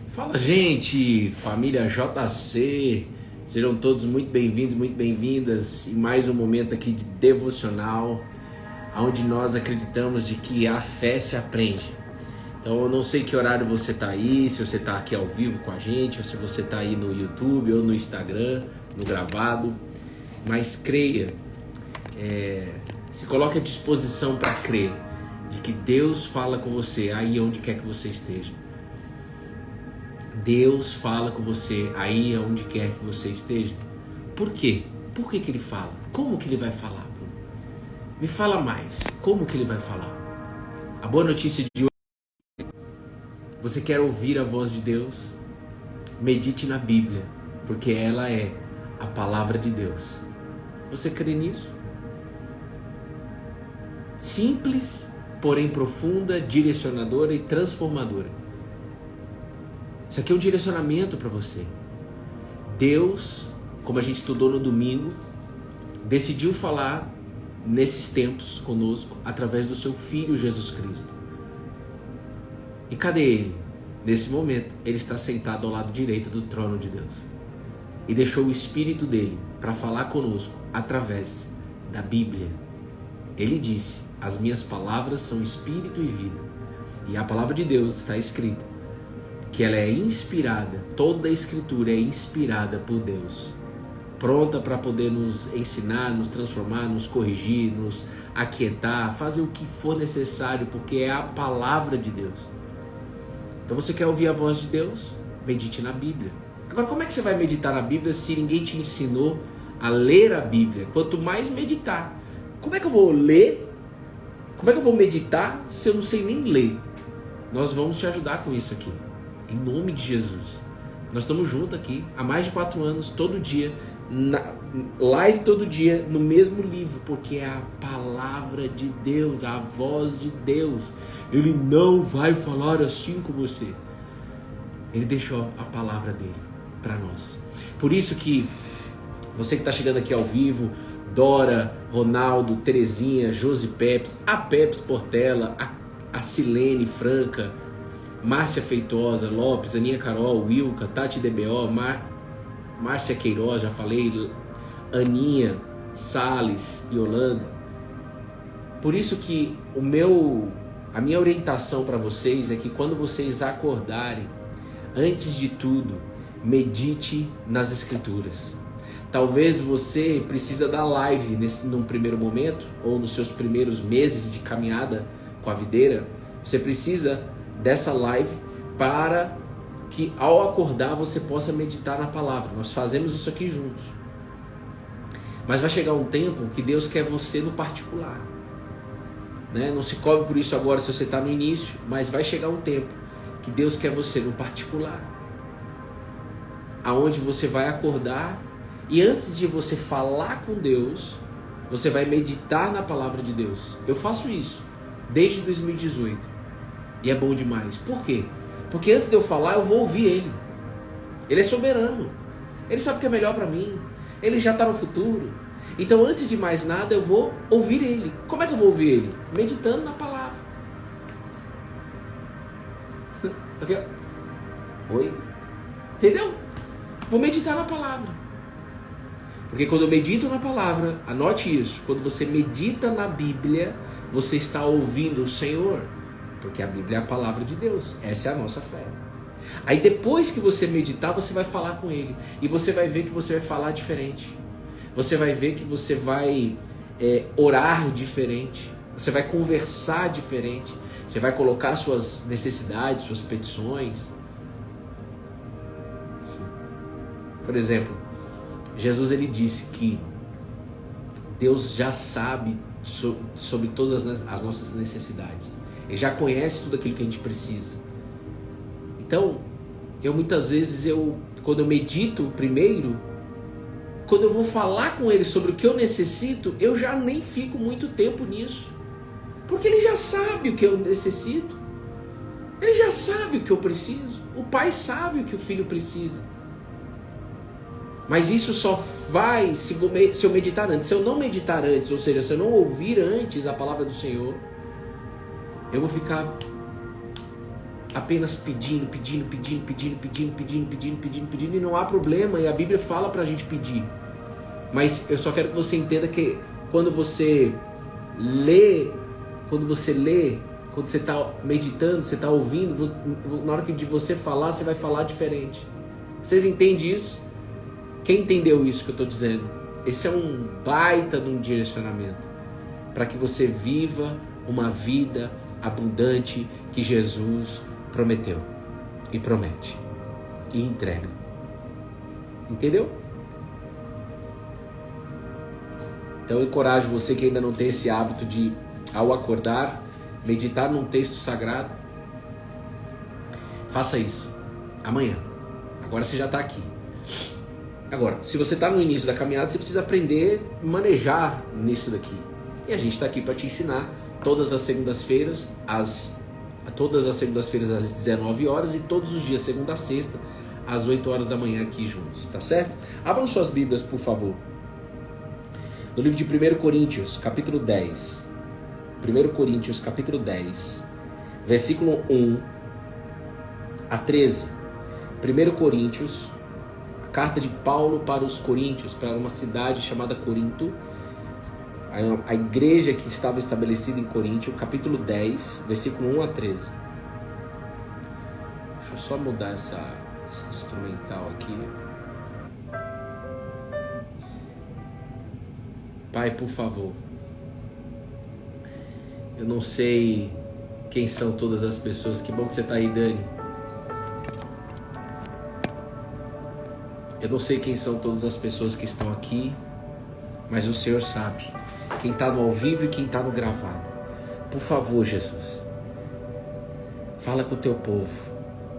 Fala, gente, família JC, sejam todos muito bem-vindos, muito bem-vindas em mais um momento aqui de devocional, onde nós acreditamos de que a fé se aprende. Então eu não sei que horário você está aí, se você está aqui ao vivo com a gente, ou se você está aí no YouTube ou no Instagram, no gravado, mas creia, se coloque à disposição para crer de que Deus fala com você aí onde quer que você esteja. Deus fala com você aí onde quer que você esteja. Por quê? Por que Ele fala? Como que Ele vai falar, Bruno? Me fala mais. Como que Ele vai falar? A boa notícia de hoje: você quer ouvir a voz de Deus? Medite na Bíblia, porque ela é a palavra de Deus. Você crê nisso? Simples, porém profunda, direcionadora e transformadora. Isso aqui é um direcionamento para você. Deus, como a gente estudou no domingo, decidiu falar nesses tempos conosco através do seu Filho Jesus Cristo. E cadê Ele? Nesse momento, Ele está sentado ao lado direito do trono de Deus. E deixou o Espírito dele para falar conosco através da Bíblia. Ele disse: as minhas palavras são espírito e vida. E a palavra de Deus está escrita que ela é inspirada, toda a escritura é inspirada por Deus, pronta para poder nos ensinar, nos transformar, nos corrigir, nos aquietar, fazer o que for necessário, porque é a palavra de Deus. Então você quer ouvir a voz de Deus? Medite na Bíblia. Agora, como é que você vai meditar na Bíblia se ninguém te ensinou a ler a Bíblia? Quanto mais meditar. Como é que eu vou ler? Como é que eu vou meditar se eu não sei nem ler? Nós vamos te ajudar com isso aqui. Em nome de Jesus. Nós estamos juntos aqui há mais de 4 anos, todo dia, live todo dia, no mesmo livro, porque é a palavra de Deus, a voz de Deus. Ele não vai falar assim com você. Ele deixou a palavra dele para nós. Por isso que você que está chegando aqui ao vivo, Dora, Ronaldo, Terezinha, Josi Peps, a Peps Portela, a Silene Franca, Márcia Feitosa, Lopes, Aninha Carol, Wilka, Tati DBO, Márcia Queiroz, já falei, Aninha, Salles, Yolanda. Por isso que a minha orientação para vocês é que quando vocês acordarem, antes de tudo, medite nas Escrituras. Talvez você precisa da live num primeiro momento, ou nos seus primeiros meses de caminhada com a videira, você precisa dessa live para que ao acordar você possa meditar na palavra. Nós fazemos isso aqui juntos. Mas vai chegar um tempo que Deus quer você no particular, né? Não se cobre por isso agora se você está no início, mas vai chegar um tempo que Deus quer você no particular, aonde você vai acordar e antes de você falar com Deus, você vai meditar na palavra de Deus. Eu faço isso desde 2018. E é bom demais. Por quê? Porque antes de eu falar, eu vou ouvir Ele. Ele é soberano. Ele sabe o que é melhor para mim. Ele já está no futuro. Então, antes de mais nada, eu vou ouvir Ele. Como é que eu vou ouvir Ele? Meditando na palavra. Aqui, ó. Oi? Entendeu? Vou meditar na palavra. Porque quando eu medito na palavra, anote isso. Quando você medita na Bíblia, você está ouvindo o Senhor. Porque a Bíblia é a palavra de Deus. Essa é a nossa fé. Aí depois que você meditar, você vai falar com Ele. E você vai ver que você vai falar diferente. Você vai ver que você vai orar diferente. Você vai conversar diferente. Você vai colocar suas necessidades, suas petições. Por exemplo, Jesus ele disse que Deus já sabe sobre todas as nossas necessidades. Ele já conhece tudo aquilo que a gente precisa. Então, muitas vezes, quando eu medito primeiro, quando eu vou falar com Ele sobre o que eu necessito, eu já nem fico muito tempo nisso. Porque Ele já sabe o que eu necessito. Ele já sabe o que eu preciso. O Pai sabe o que o Filho precisa. Mas isso só vai se eu meditar antes. Se eu não meditar antes, ou seja, se eu não ouvir antes a palavra do Senhor, eu vou ficar apenas pedindo, e não há problema, e a Bíblia fala pra gente pedir. Mas eu só quero que você entenda que quando você lê, quando você está meditando, você está ouvindo, na hora de você falar, você vai falar diferente. Vocês entendem isso? Quem entendeu isso que eu estou dizendo? Esse é um baita de um direcionamento para que você viva uma vida abundante que Jesus prometeu e promete e entrega. Entendeu? Então eu encorajo você que ainda não tem esse hábito de, ao acordar, meditar num texto sagrado. Faça isso amanhã. Agora você já está aqui. Agora, se você está no início da caminhada, você precisa aprender a manejar nisso daqui. E a gente está aqui para te ensinar todas as segundas-feiras às 19 horas e todos os dias, segunda a sexta, às 8 horas da manhã aqui juntos, tá certo? Abram suas Bíblias, por favor. No livro de 1 Coríntios, capítulo 10. 1 Coríntios, capítulo 10, versículo 1 a 13. 1 Coríntios, a carta de Paulo para os Coríntios, para uma cidade chamada Corinto, a igreja que estava estabelecida em Corinto, capítulo 10, versículo 1 a 13. Deixa eu só mudar esse instrumental aqui. Pai, por favor, eu não sei quem são todas as pessoas. Que bom que você está aí, Dani. Eu não sei quem são todas as pessoas que estão aqui, mas o Senhor sabe. Quem está no ao vivo e quem está no gravado. Por favor, Jesus, fala com o teu povo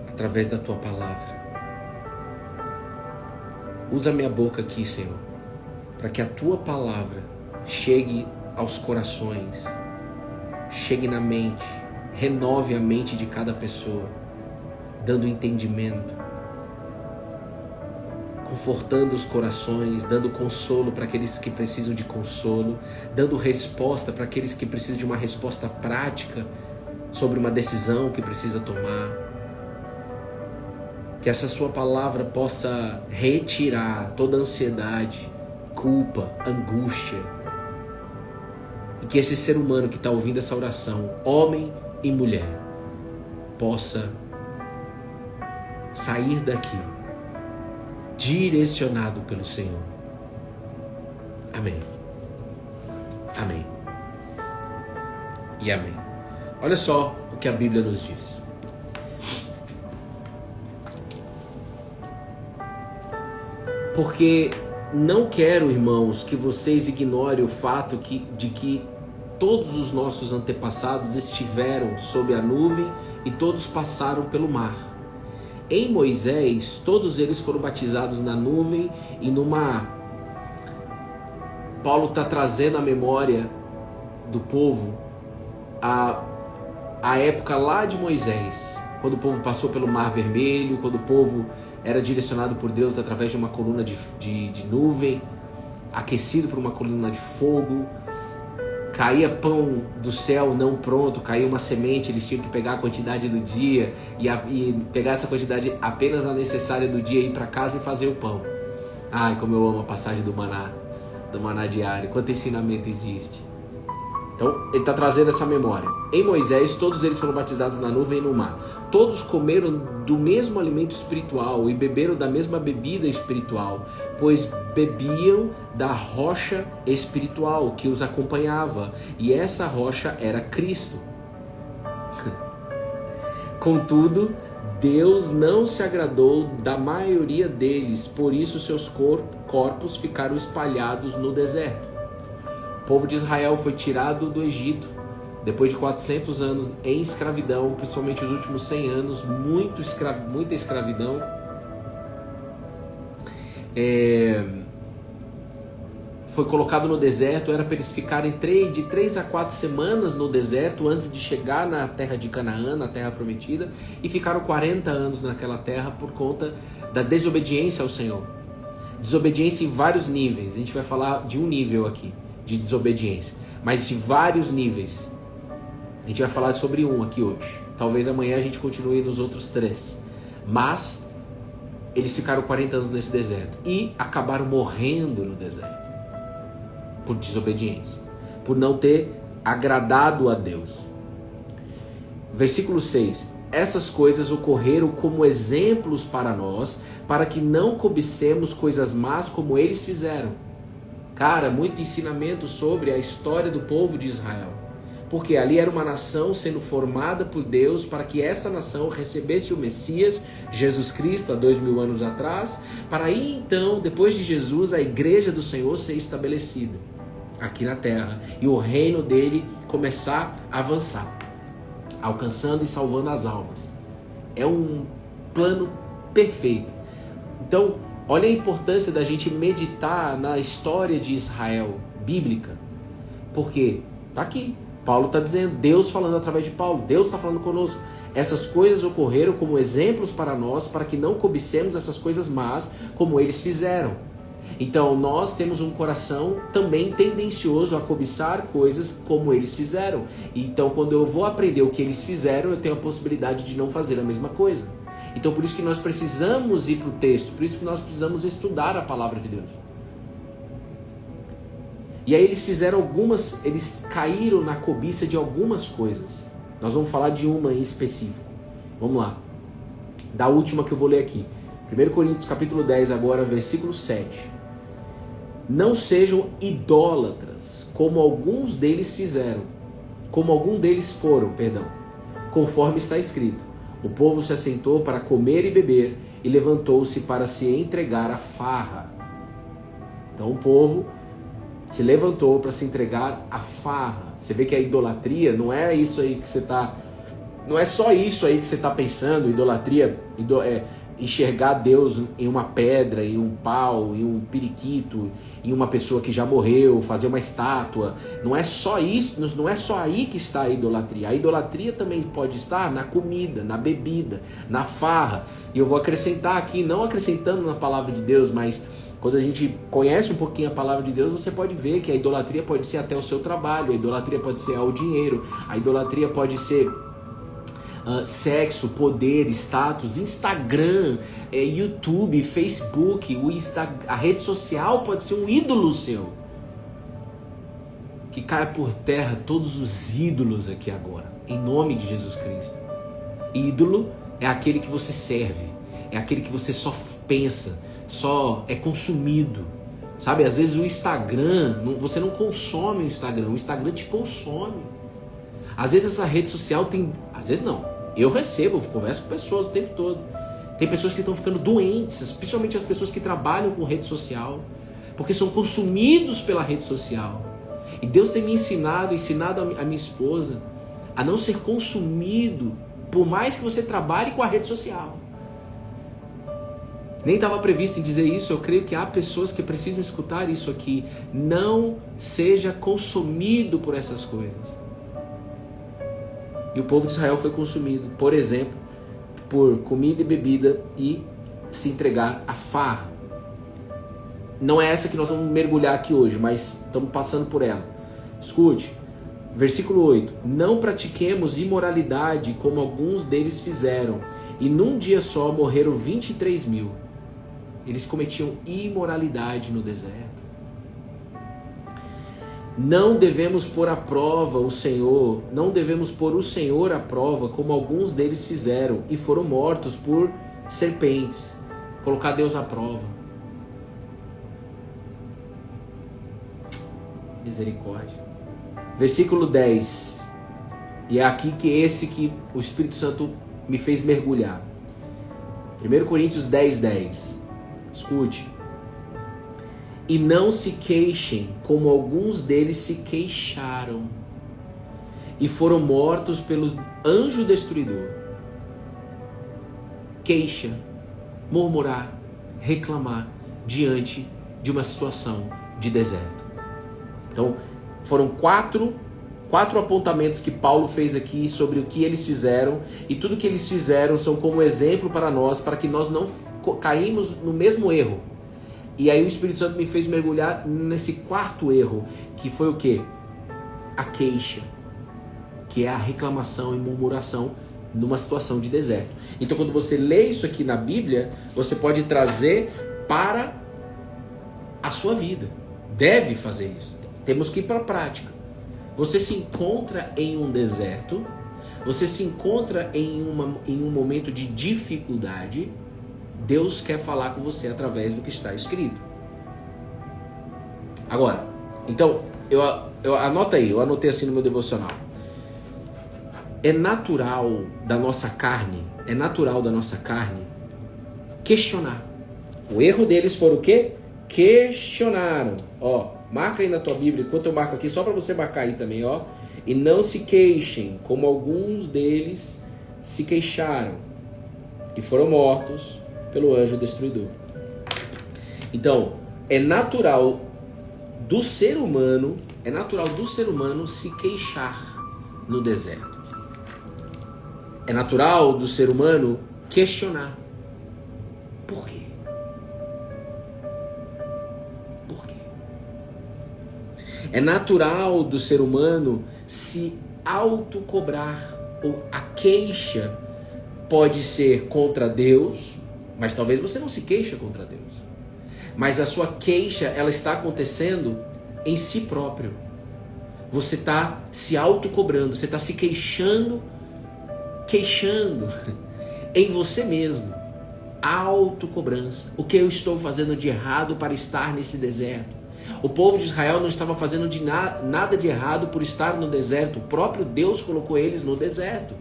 através da tua palavra. Usa minha boca aqui, Senhor, para que a tua palavra chegue aos corações, chegue na mente, renove a mente de cada pessoa, dando entendimento, confortando os corações, dando consolo para aqueles que precisam de consolo, dando resposta para aqueles que precisam de uma resposta prática sobre uma decisão que precisa tomar. Que essa sua palavra possa retirar toda ansiedade, culpa, angústia, e que esse ser humano que está ouvindo essa oração, homem e mulher, possa sair daqui direcionado pelo Senhor. Amém. Amém. E amém. Olha só o que a Bíblia nos diz. Porque não quero, irmãos, que vocês ignorem o fato de que todos os nossos antepassados estiveram sob a nuvem e todos passaram pelo mar. Em Moisés, todos eles foram batizados na nuvem e no mar. Paulo está trazendo à memória do povo a época lá de Moisés, quando o povo passou pelo Mar Vermelho, quando o povo era direcionado por Deus através de uma coluna de nuvem, aquecido por uma coluna de fogo. Caía pão do céu não pronto, caía uma semente, eles tinham que pegar a quantidade do dia e pegar essa quantidade apenas a necessária do dia, ir para casa e fazer o pão. Ai, como eu amo a passagem do maná diário, quanto ensinamento existe. Então, ele está trazendo essa memória. Em Moisés, todos eles foram batizados na nuvem e no mar. Todos comeram do mesmo alimento espiritual e beberam da mesma bebida espiritual, pois bebiam da rocha espiritual que os acompanhava, e essa rocha era Cristo. Contudo, Deus não se agradou da maioria deles, por isso seus corpos ficaram espalhados no deserto. O povo de Israel foi tirado do Egito depois de 400 anos em escravidão, principalmente os últimos 100 anos, muita escravidão. Foi colocado no deserto, era para eles ficarem de 3 a 4 semanas no deserto antes de chegar na terra de Canaã, na terra prometida, e ficaram 40 anos naquela terra por conta da desobediência ao Senhor. Desobediência em vários níveis, a gente vai falar de um nível aqui de desobediência, mas de vários níveis. A gente vai falar sobre um aqui hoje. Talvez amanhã a gente continue nos outros 3. Mas eles ficaram 40 anos nesse deserto e acabaram morrendo no deserto por desobediência, por não ter agradado a Deus. Versículo 6. Essas coisas ocorreram como exemplos para nós, para que não cobicemos coisas más como eles fizeram. Cara, muito ensinamento sobre a história do povo de Israel. Porque ali era uma nação sendo formada por Deus para que essa nação recebesse o Messias, Jesus Cristo, há 2000 anos atrás, para aí então, depois de Jesus, a igreja do Senhor ser estabelecida aqui na terra e o reino dele começar a avançar, alcançando e salvando as almas. É um plano perfeito. Então, olha a importância da gente meditar na história de Israel bíblica, porque tá aqui, Paulo está dizendo, Deus falando através de Paulo, Deus está falando conosco. Essas coisas ocorreram como exemplos para nós, para que não cobicemos essas coisas más como eles fizeram. Então nós temos um coração também tendencioso a cobiçar coisas como eles fizeram. Então quando eu vou aprender o que eles fizeram, eu tenho a possibilidade de não fazer a mesma coisa. Então por isso que nós precisamos ir para o texto, por isso que nós precisamos estudar a palavra de Deus. E aí eles caíram na cobiça de algumas coisas. Nós vamos falar de uma em específico. Vamos lá. Da última que eu vou ler aqui. 1 Coríntios capítulo 10 agora, versículo 7. Não sejam idólatras, como alguns deles foram, conforme está escrito. O povo se assentou para comer e beber e levantou-se para se entregar à farra. Então o povo se levantou para se entregar à farra. Você vê que a idolatria não é isso aí que você está... Não é só isso aí que você está pensando. Idolatria é enxergar Deus em uma pedra, em um pau, em um periquito, em uma pessoa que já morreu, fazer uma estátua. Não é só isso, não é só aí que está a idolatria. A idolatria também pode estar na comida, na bebida, na farra. E eu vou acrescentar aqui, não acrescentando na palavra de Deus, mas... Quando a gente conhece um pouquinho a palavra de Deus, você pode ver que a idolatria pode ser até o seu trabalho, a idolatria pode ser ao dinheiro, a idolatria pode ser sexo, poder, status, Instagram, YouTube, Facebook, a rede social pode ser um ídolo seu. Que caia por terra todos os ídolos aqui agora, em nome de Jesus Cristo. Ídolo é aquele que você serve, é aquele que você só pensa, só é consumido, sabe? Às vezes o Instagram, você não consome o Instagram te consome. Às vezes essa rede social tem, às vezes não, eu converso com pessoas o tempo todo. Tem pessoas que estão ficando doentes, principalmente as pessoas que trabalham com rede social, porque são consumidos pela rede social. E Deus tem me ensinado a minha esposa a não ser consumido, por mais que você trabalhe com a rede social. Nem estava previsto em dizer isso, eu creio que há pessoas que precisam escutar isso aqui. Não seja consumido por essas coisas. E o povo de Israel foi consumido, por exemplo, por comida e bebida e se entregar à farra. Não é essa que nós vamos mergulhar aqui hoje, mas estamos passando por ela. Escute, versículo 8. Não pratiquemos imoralidade como alguns deles fizeram, e num dia só morreram 23 mil. Eles cometiam imoralidade no deserto. Não devemos pôr à prova o Senhor, não devemos pôr o Senhor à prova, como alguns deles fizeram, e foram mortos por serpentes. Colocar Deus à prova. Misericórdia. Versículo 10. E é aqui que o Espírito Santo me fez mergulhar. 1 Coríntios 10:10. Escute. E não se queixem, como alguns deles se queixaram, e foram mortos pelo anjo destruidor. Queixa, murmurar, reclamar diante de uma situação de deserto. Então, foram quatro apontamentos que Paulo fez aqui sobre o que eles fizeram, e tudo que eles fizeram são como exemplo para nós, para que nós não caímos no mesmo erro. E aí o Espírito Santo me fez mergulhar nesse quarto erro, que foi o quê? A queixa, que é a reclamação e murmuração numa situação de deserto. Então, quando você lê isso aqui na Bíblia, você pode trazer para a sua vida. Deve fazer isso. Temos que ir para a prática. Você se encontra em um deserto, você se encontra em um momento de dificuldade, Deus quer falar com você através do que está escrito. Agora, então, anota aí, eu anotei assim no meu devocional. É natural da nossa carne questionar. O erro deles foi o quê? Questionaram. Ó, marca aí na tua Bíblia, enquanto eu marco aqui, só para você marcar aí também, ó. E não se queixem, como alguns deles se queixaram e foram mortos pelo anjo destruidor. Então, é natural do ser humano se queixar no deserto. É natural do ser humano questionar. Por quê? Por quê? É natural do ser humano se autocobrar. A queixa pode ser contra Deus, mas talvez você não se queixa contra Deus. Mas a sua queixa, ela está acontecendo em si próprio. Você está se autocobrando, você está se queixando em você mesmo. Autocobrança. O que eu estou fazendo de errado para estar nesse deserto? O povo de Israel não estava fazendo nada de errado por estar no deserto. O próprio Deus colocou eles no deserto.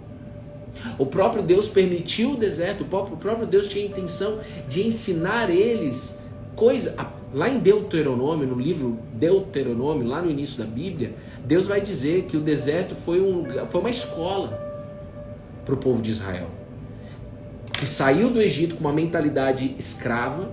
O próprio Deus permitiu o deserto. O próprio Deus tinha a intenção de ensinar eles coisa. Lá em Deuteronômio, no livro Deuteronômio, lá no início da Bíblia, Deus vai dizer que o deserto foi uma escola para o povo de Israel, que saiu do Egito com uma mentalidade escrava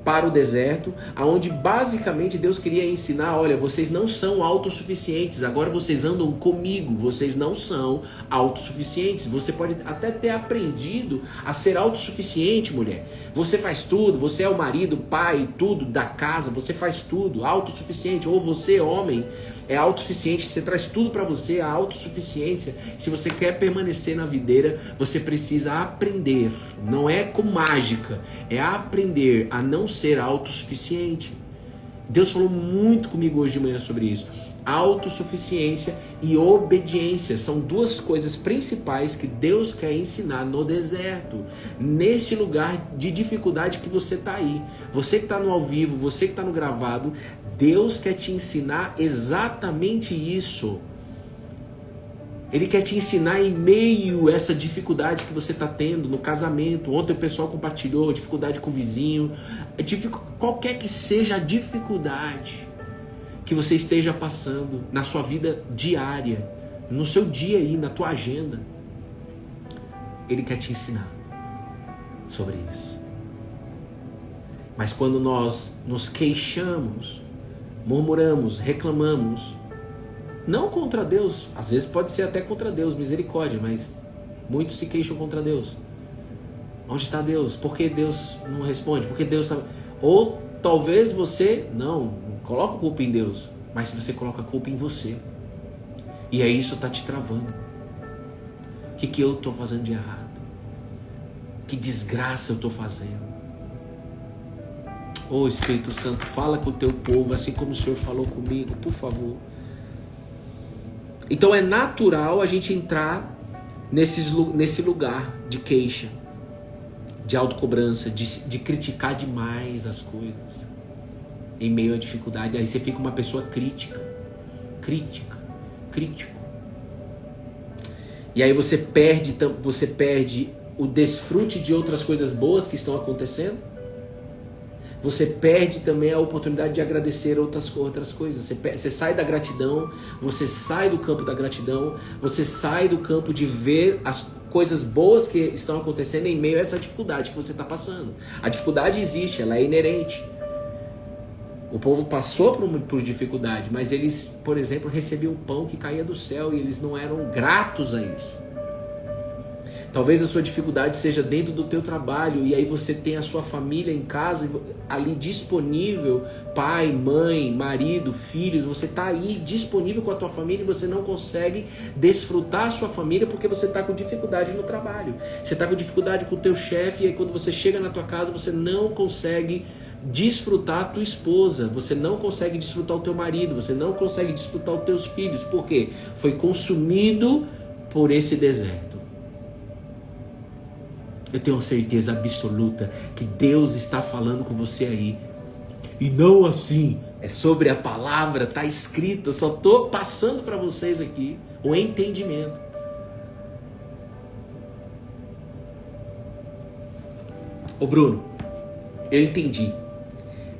para o deserto, aonde basicamente Deus queria ensinar, olha, vocês não são autossuficientes, agora vocês andam comigo, vocês não são autossuficientes. Você pode até ter aprendido a ser autossuficiente, mulher. Você faz tudo, você é o marido, pai, tudo da casa, você faz tudo, autossuficiente. Ou você, homem, é autossuficiente, você traz tudo para você, a autossuficiência. Se você quer permanecer na videira, você precisa aprender, não é com mágica, é aprender a não ser autossuficiente. Deus falou muito comigo hoje de manhã sobre isso. Autossuficiência e obediência são duas coisas principais que Deus quer ensinar no deserto, nesse lugar de dificuldade que você está aí. Você que está no ao vivo, você que está no gravado, Deus quer te ensinar exatamente isso. Ele quer te ensinar em meio a essa dificuldade que você está tendo no casamento. Ontem o pessoal compartilhou dificuldade com o vizinho. Qualquer que seja a dificuldade que você esteja passando na sua vida diária, no seu dia aí, na tua agenda, Ele quer te ensinar sobre isso. Mas quando nós nos queixamos, murmuramos, reclamamos, não contra Deus, às vezes pode ser até contra Deus, misericórdia, mas muitos se queixam contra Deus. Onde está Deus? Por que Deus não responde? Por que Deus está... Ou talvez você, não coloca a culpa em Deus, mas se você coloca a culpa em você, e aí isso está te travando. O que eu estou fazendo de errado? Que desgraça eu estou fazendo? Ô Espírito Santo, fala com o teu povo, assim como o Senhor falou comigo, por favor. Então é natural a gente entrar nesse lugar de queixa, de autocobrança, de criticar demais as coisas, em meio à dificuldade. Aí você fica uma pessoa crítico. E aí você perde o desfrute de outras coisas boas que estão acontecendo. Você perde também a oportunidade de agradecer outras coisas. Você sai da gratidão, você sai do campo da gratidão, você sai do campo de ver as coisas boas que estão acontecendo em meio a essa dificuldade que você está passando. A dificuldade existe, ela é inerente. O povo passou por dificuldade, mas eles, por exemplo, recebiam pão que caía do céu e eles não eram gratos a isso. Talvez a sua dificuldade seja dentro do teu trabalho, e aí você tem a sua família em casa, ali disponível, pai, mãe, marido, filhos, você está aí disponível com a tua família e você não consegue desfrutar a sua família porque você está com dificuldade no trabalho. Você está com dificuldade com o teu chefe, e aí quando você chega na tua casa você não consegue desfrutar a tua esposa, você não consegue desfrutar o teu marido, você não consegue desfrutar os teus filhos. Por quê? Foi consumido por esse deserto. Eu tenho certeza absoluta que Deus está falando com você aí. E não assim, é sobre a palavra, está escrito. Eu só estou passando para vocês aqui o entendimento. Ô Bruno, eu entendi.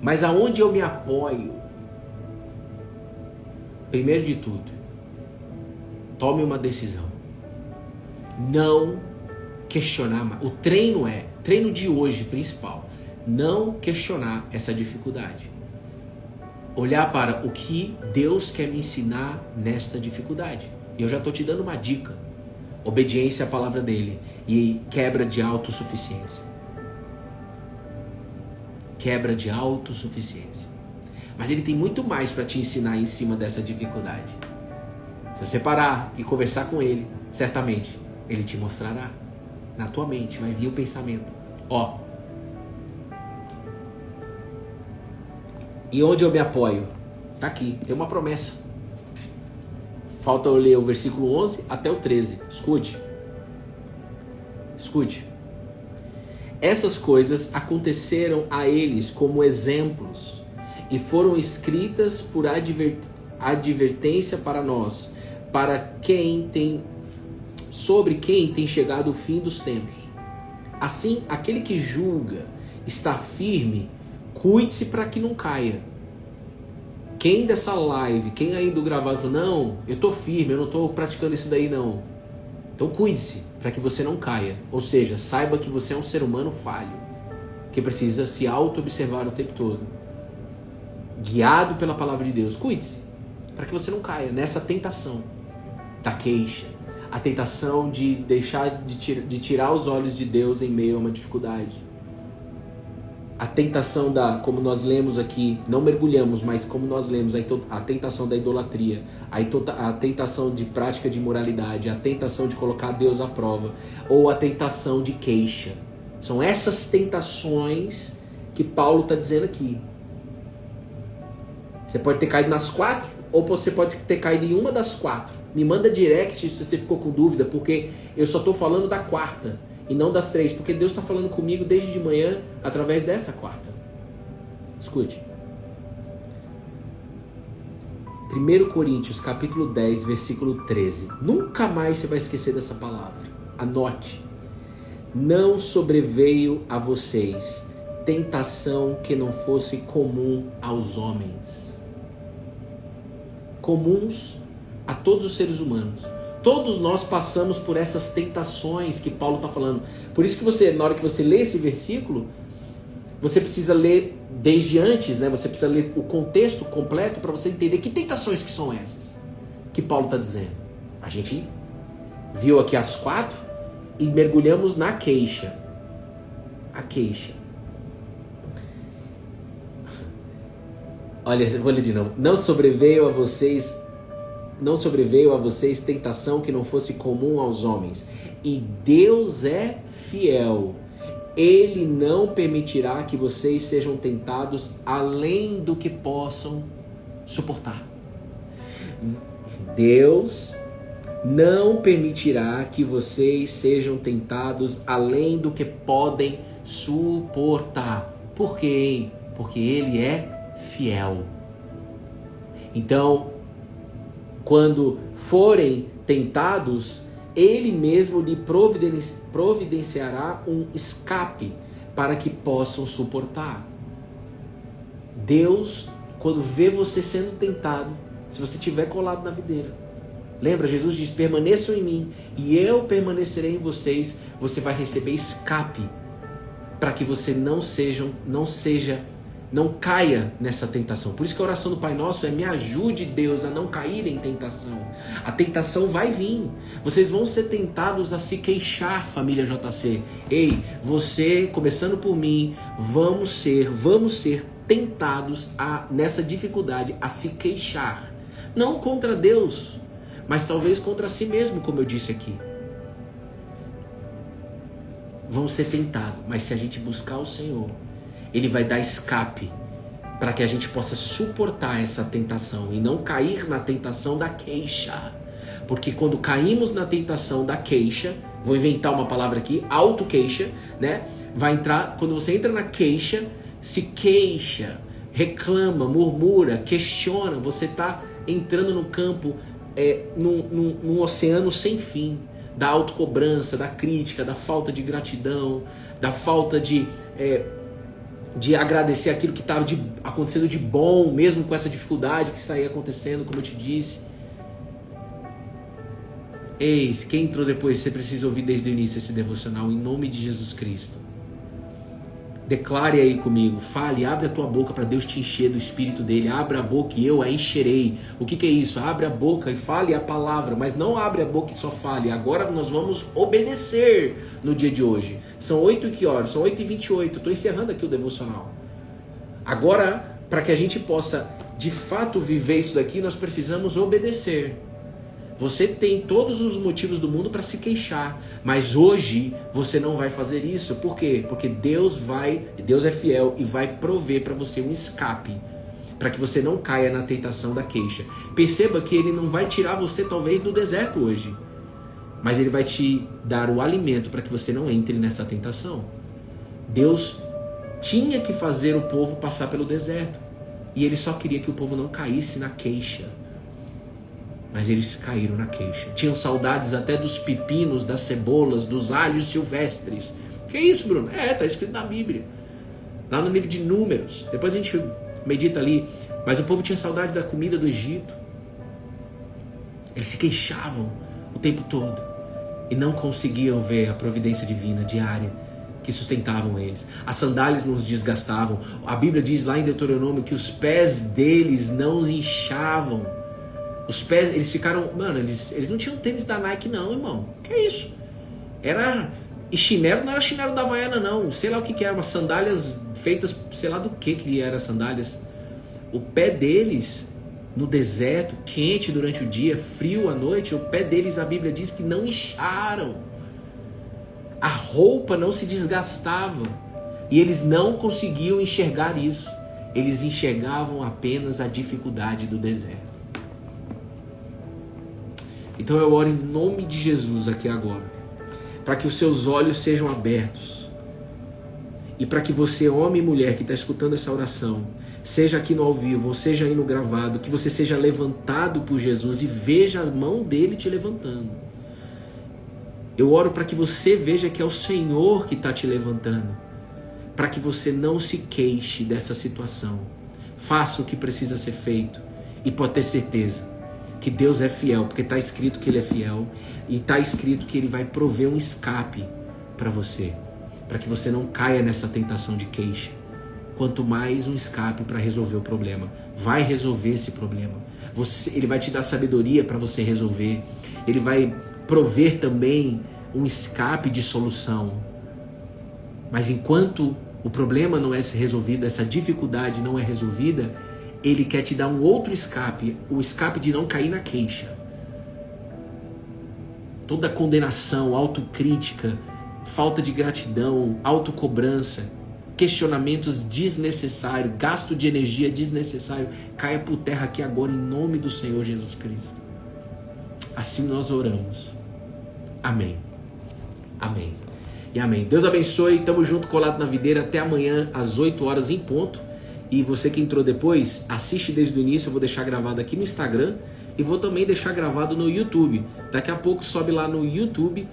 Mas aonde eu me apoio? Primeiro de tudo, tome uma decisão. Não questionar. O treino de hoje principal, não questionar essa dificuldade. Olhar para o que Deus quer me ensinar nesta dificuldade. E eu já estou te dando uma dica. Obediência à palavra dele e quebra de autossuficiência. Quebra de autossuficiência. Mas ele tem muito mais para te ensinar em cima dessa dificuldade. Se você parar e conversar com ele, certamente ele te mostrará. Na tua mente vai vir o pensamento. Ó. E onde eu me apoio? Tá aqui, tem uma promessa. Falta eu ler o versículo 11 até o 13. Escute. Escute. Essas coisas aconteceram a eles como exemplos e foram escritas por advertência para nós, sobre quem tem chegado o fim dos tempos. Assim, aquele que julga está firme, cuide-se para que não caia. Quem dessa live, quem aí do gravado falou, não, eu tô firme, eu não tô praticando isso daí não. Então cuide-se para que você não caia. Ou seja, saiba que você é um ser humano falho, que precisa se auto-observar o tempo todo. Guiado pela palavra de Deus, cuide-se para que você não caia nessa tentação da queixa. A tentação de deixar de tirar os olhos de Deus em meio a uma dificuldade. A tentação como nós lemos aqui, não mergulhamos, mas como nós lemos, a tentação da idolatria, a tentação de prática de imoralidade, a tentação de colocar Deus à prova, ou a tentação de queixa. São essas tentações que Paulo está dizendo aqui. Você pode ter caído nas 4, ou você pode ter caído em uma das 4. Me manda direct se você ficou com dúvida, porque eu só estou falando da 4 e não das 3, porque Deus está falando comigo desde de manhã através dessa 4. Escute. 1 Coríntios capítulo 10, versículo 13. Nunca mais você vai esquecer dessa palavra. Anote. Não sobreveio a vocês tentação que não fosse comum aos homens. Comuns a todos os seres humanos. Todos nós passamos por essas tentações que Paulo está falando. Por isso que você, na hora que você lê esse versículo, você precisa ler desde antes, né? Você precisa ler o contexto completo para você entender que tentações que são essas que Paulo está dizendo. A gente viu aqui as 4 e mergulhamos na queixa. A queixa. Olha, vou ler de novo. Não sobreveio a vocês tentação que não fosse comum aos homens. E Deus é fiel. Ele não permitirá que vocês sejam tentados além do que possam suportar. Deus não permitirá que vocês sejam tentados além do que podem suportar. Por quê? Porque Ele é fiel. Então, quando forem tentados, Ele mesmo lhe providenciará um escape para que possam suportar. Deus, quando vê você sendo tentado, se você estiver colado na videira, lembra, Jesus diz, permaneçam em mim e eu permanecerei em vocês. Você vai receber escape para que você não seja não caia nessa tentação. Por isso que a oração do Pai Nosso é: me ajude, Deus, a não cair em tentação. A tentação vai vir. Vocês vão ser tentados a se queixar, família JC. Ei, você, começando por mim, vamos ser tentados nessa dificuldade a se queixar. Não contra Deus, mas talvez contra si mesmo, como eu disse aqui. Vamos ser tentados, mas se a gente buscar o Senhor, Ele vai dar escape para que a gente possa suportar essa tentação e não cair na tentação da queixa. Porque quando caímos na tentação da queixa, vou inventar uma palavra aqui, auto-queixa, né? Vai entrar, quando você entra na queixa, se queixa, reclama, murmura, questiona, você está entrando no campo, num oceano sem fim, da autocobrança, da crítica, da falta de gratidão, da falta de agradecer aquilo que estava acontecendo de bom, mesmo com essa dificuldade que está aí acontecendo, como eu te disse. Ei, quem entrou depois, você precisa ouvir desde o início esse devocional, em nome de Jesus Cristo. Declare aí comigo, fale, abre a tua boca para Deus te encher do Espírito dele. Abra a boca e eu a encherei. O que é isso? Abre a boca e fale a palavra, mas não abre a boca e só fale. Agora nós vamos obedecer no dia de hoje. São 8 que horas? São 8h28. Estou encerrando aqui o devocional. Agora, para que a gente possa de fato viver isso daqui, nós precisamos obedecer. Você tem todos os motivos do mundo para se queixar, mas hoje você não vai fazer isso. Por quê? Porque Deus é fiel e vai prover para você um escape, para que você não caia na tentação da queixa. Perceba que Ele não vai tirar você talvez do deserto hoje, mas Ele vai te dar o alimento para que você não entre nessa tentação. Deus tinha que fazer o povo passar pelo deserto, e Ele só queria que o povo não caísse na queixa. Mas eles caíram na queixa. Tinham saudades até dos pepinos, das cebolas, dos alhos silvestres. Que isso, Bruno? Tá escrito na Bíblia. Lá no livro de Números. Depois a gente medita ali. Mas o povo tinha saudade da comida do Egito. Eles se queixavam o tempo todo. E não conseguiam ver a providência divina diária que sustentavam eles. As sandálias não os desgastavam. A Bíblia diz lá em Deuteronômio que os pés deles não inchavam. Os pés, eles ficaram... Mano, eles não tinham tênis da Nike não, irmão. Que isso? E chinelo não era chinelo da Havaiana não. Sei lá o que era. Umas sandálias feitas... Sei lá do que eram as sandálias. O pé deles, no deserto, quente durante o dia, frio à noite, o pé deles, a Bíblia diz que não incharam. A roupa não se desgastava. E eles não conseguiam enxergar isso. Eles enxergavam apenas a dificuldade do deserto. Então eu oro em nome de Jesus aqui agora, para que os seus olhos sejam abertos e para que você, homem e mulher que está escutando essa oração, seja aqui no ao vivo ou seja aí no gravado, que você seja levantado por Jesus e veja a mão dele te levantando. Eu oro para que você veja que é o Senhor que está te levantando, para que você não se queixe dessa situação. Faça o que precisa ser feito e pode ter certeza que Deus é fiel, porque está escrito que Ele é fiel e está escrito que Ele vai prover um escape para você, para que você não caia nessa tentação de queixa. Quanto mais um escape para resolver o problema, vai resolver esse problema. Ele vai te dar sabedoria para você resolver. Ele vai prover também um escape de solução. Mas enquanto o problema não é resolvido, essa dificuldade não é resolvida, Ele quer te dar um outro escape, o escape de não cair na queixa. Toda condenação, autocrítica, falta de gratidão, autocobrança, questionamentos desnecessários, gasto de energia desnecessário, caia por terra aqui agora em nome do Senhor Jesus Cristo. Assim nós oramos. Amém. Amém. E amém. Deus abençoe. Tamo junto, colado na videira. Até amanhã às 8 horas em ponto. E você que entrou depois, assiste desde o início. Eu vou deixar gravado aqui no Instagram e vou também deixar gravado no YouTube. Daqui a pouco sobe lá no YouTube.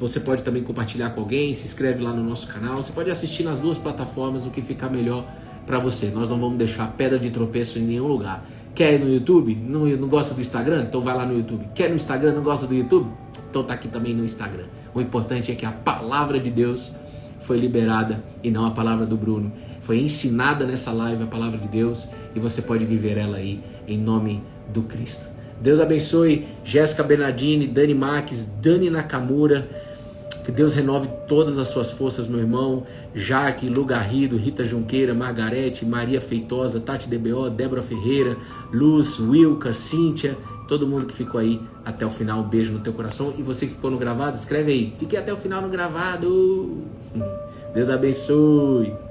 Você pode também compartilhar com alguém, se inscreve lá no nosso canal. Você pode assistir nas duas plataformas, o que ficar melhor para você. Nós não vamos deixar pedra de tropeço em nenhum lugar. Quer ir no YouTube? Não gosta do Instagram? Então vai lá no YouTube. Quer no Instagram? Não gosta do YouTube? Então tá aqui também no Instagram. O importante é que a palavra de Deus foi liberada e não a palavra do Bruno. Foi ensinada nessa live a palavra de Deus e você pode viver ela aí em nome do Cristo. Deus abençoe Jéssica Bernardini, Dani Marques, Dani Nakamura. Que Deus renove todas as suas forças, meu irmão. Jaque, Lu Garrido, Rita Junqueira, Margarete, Maria Feitosa, Tati DBO, Débora Ferreira, Luz, Wilka, Cíntia, todo mundo que ficou aí até o final. Um beijo no teu coração. E você que ficou no gravado, escreve aí. Fique até o final no gravado. Deus abençoe.